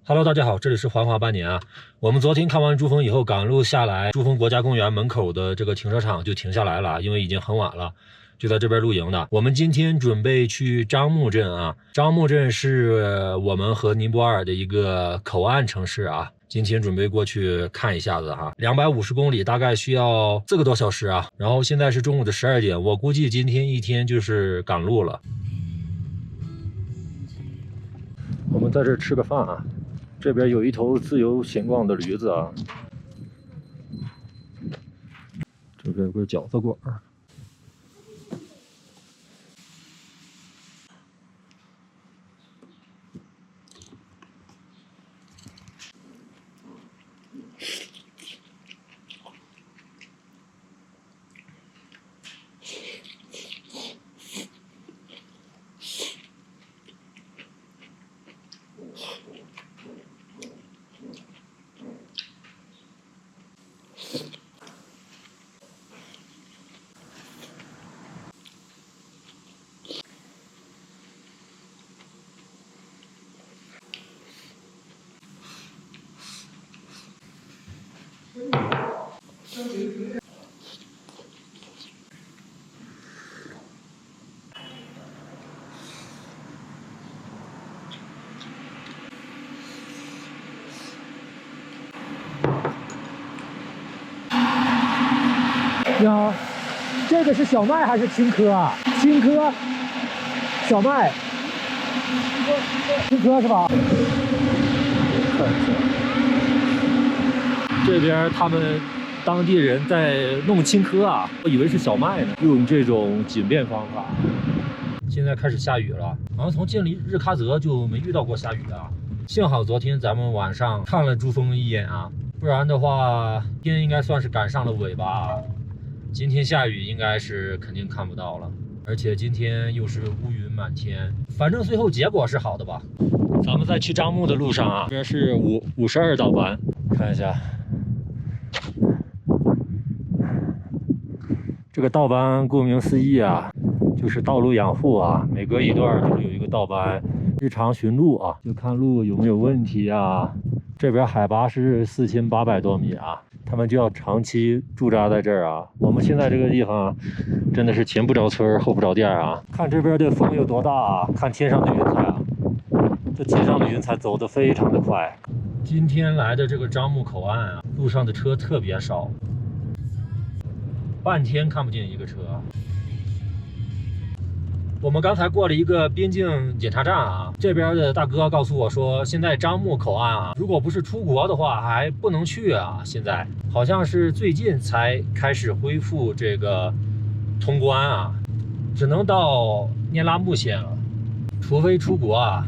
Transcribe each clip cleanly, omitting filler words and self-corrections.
Hello， 大家好，这里是环华半年啊。我们昨天看完珠峰以后，赶路下来，珠峰国家公园门口的这个停车场就停下来了，因为已经很晚了，就在这边露营的。我们今天准备去樟木镇啊，樟木镇是我们和尼泊尔的一个口岸城市啊。今天准备过去看一下子哈，250公里，大概需要4个多小时啊。然后现在是中午的12点，我估计今天一天就是赶路了。我们在这吃个饭啊。这边有一头自由闲逛的驴子啊，这边有个饺子馆。你好，这个是小麦还是青稞啊？青稞，小麦，青稞是吧？这边他们当地人在弄青稞啊，我以为是小麦呢，用这种紧便方法。现在开始下雨了，好像从进日喀则就没遇到过下雨啊。幸好昨天咱们晚上看了珠峰一眼啊，不然的话，今天应该算是赶上了尾巴。今天下雨应该是肯定看不到了，而且今天又是乌云满天，反正最后结果是好的吧。咱们在去樟木的路上啊，这边是52道班，看一下。这个道班顾名思义啊，就是道路养护啊，每隔一段就是有一个道班，日常巡路啊，就看路有没有问题啊。这边海拔是4800多米啊。他们就要长期驻扎在这儿啊！我们现在这个地方真的是前不着村后不着店啊！看这边的风有多大啊！看天上的云彩啊，这天上的云彩走得非常的快。今天来的这个樟木口岸啊，路上的车特别少，半天看不见一个车。我们刚才过了一个边境检查站啊，这边的大哥告诉我说，现在樟木口岸啊，如果不是出国的话，还不能去啊。现在好像是最近才开始恢复这个通关啊，只能到聂拉木县了，除非出国啊。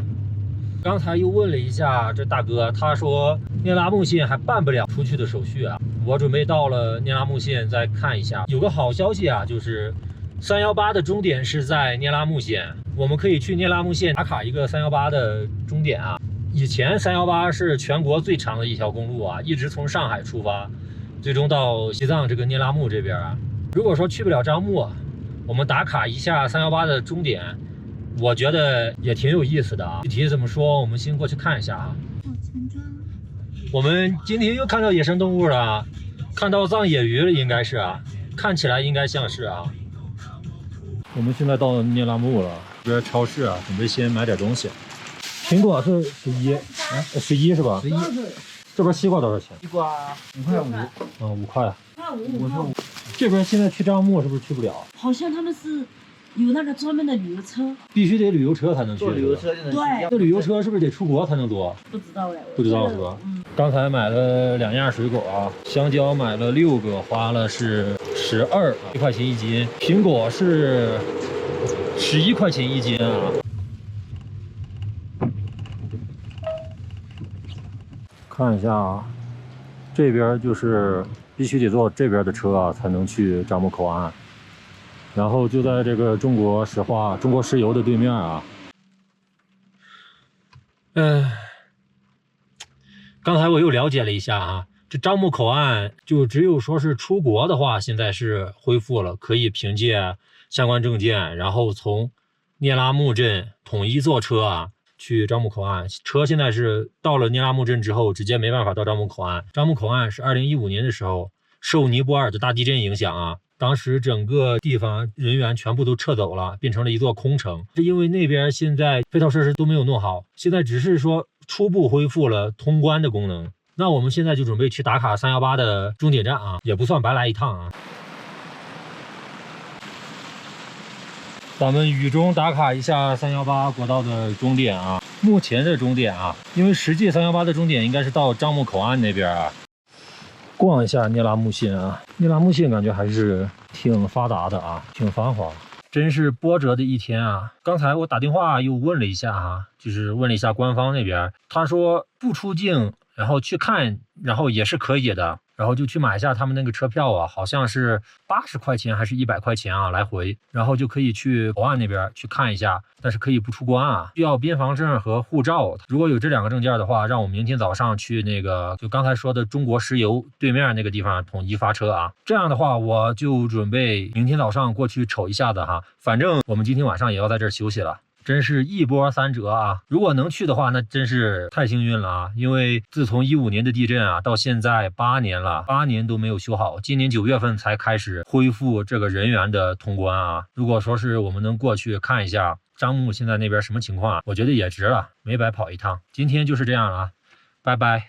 刚才又问了一下这大哥，他说聂拉木县还办不了出去的手续啊。我准备到了聂拉木县再看一下。有个好消息啊，就是318的终点是在聂拉木县，我们可以去聂拉木县打卡一个318的终点啊。以前318是全国最长的一条公路啊，一直从上海出发，最终到西藏这个聂拉木这边啊。如果说去不了樟木，我们打卡一下318的终点，我觉得也挺有意思的啊。具体怎么说，我们先过去看一下啊。我们今天又看到野生动物了啊，看到藏野鱼了，应该是啊，看起来应该像是啊。我们现在到聂拉木了，这边超市啊，准备先买点东西。苹果是11是吧？11。这边西瓜多少钱？西瓜5块5。5块。我说这边现在去樟木是不是去不了？好像他们是有那个专门的旅游车，必须得旅游车才能去。坐旅游车就能去。对这旅游车是不是得出国才能坐？不知道哎，不知道是吧？刚才买了2样水果啊，香蕉买了6个，花了是12，1块钱一斤。苹果是11块钱一斤啊。看一下啊，这边就是必须得坐这边的车啊，才能去樟木口岸。然后就在这个中国石油的对面啊。刚才我又了解了一下啊，这樟木口岸就只有说是出国的话，现在是恢复了，可以凭借相关证件，然后从聂拉木镇统一坐车啊，去樟木口岸。车现在是到了聂拉木镇之后，直接没办法到樟木口岸。樟木口岸是2015年的时候受尼泊尔的大地震影响啊，当时整个地方人员全部都撤走了，变成了一座空城。是因为那边现在配套设施都没有弄好，现在只是说初步恢复了通关的功能。那我们现在就准备去打卡318的终点站啊，也不算白来一趟啊。咱们雨中打卡一下318国道的终点啊，目前的终点啊，因为实际318的终点应该是到樟木口岸那边啊。逛一下聂拉木县啊，聂拉木县感觉还是挺发达的啊，挺繁华。真是波折的一天啊！刚才我打电话又问了一下啊，就是问了一下官方那边，他说不出境，然后去看，然后也是可以的。然后就去买一下他们那个车票啊，好像是80块钱还是100块钱啊，来回，然后就可以去口岸那边去看一下，但是可以不出关啊，需要边防证和护照。如果有这2个证件的话，让我明天早上去那个就刚才说的中国石油对面那个地方统一发车啊。这样的话，我就准备明天早上过去瞅一下子哈，反正我们今天晚上也要在这儿休息了。真是一波三折啊！如果能去的话，那真是太幸运了啊！因为自从15年的地震啊，到现在8年了，8年都没有修好，今年9月份才开始恢复这个人员的通关啊。如果说是我们能过去看一下樟木现在那边什么情况，我觉得也值了，没白跑一趟。今天就是这样了啊，拜拜。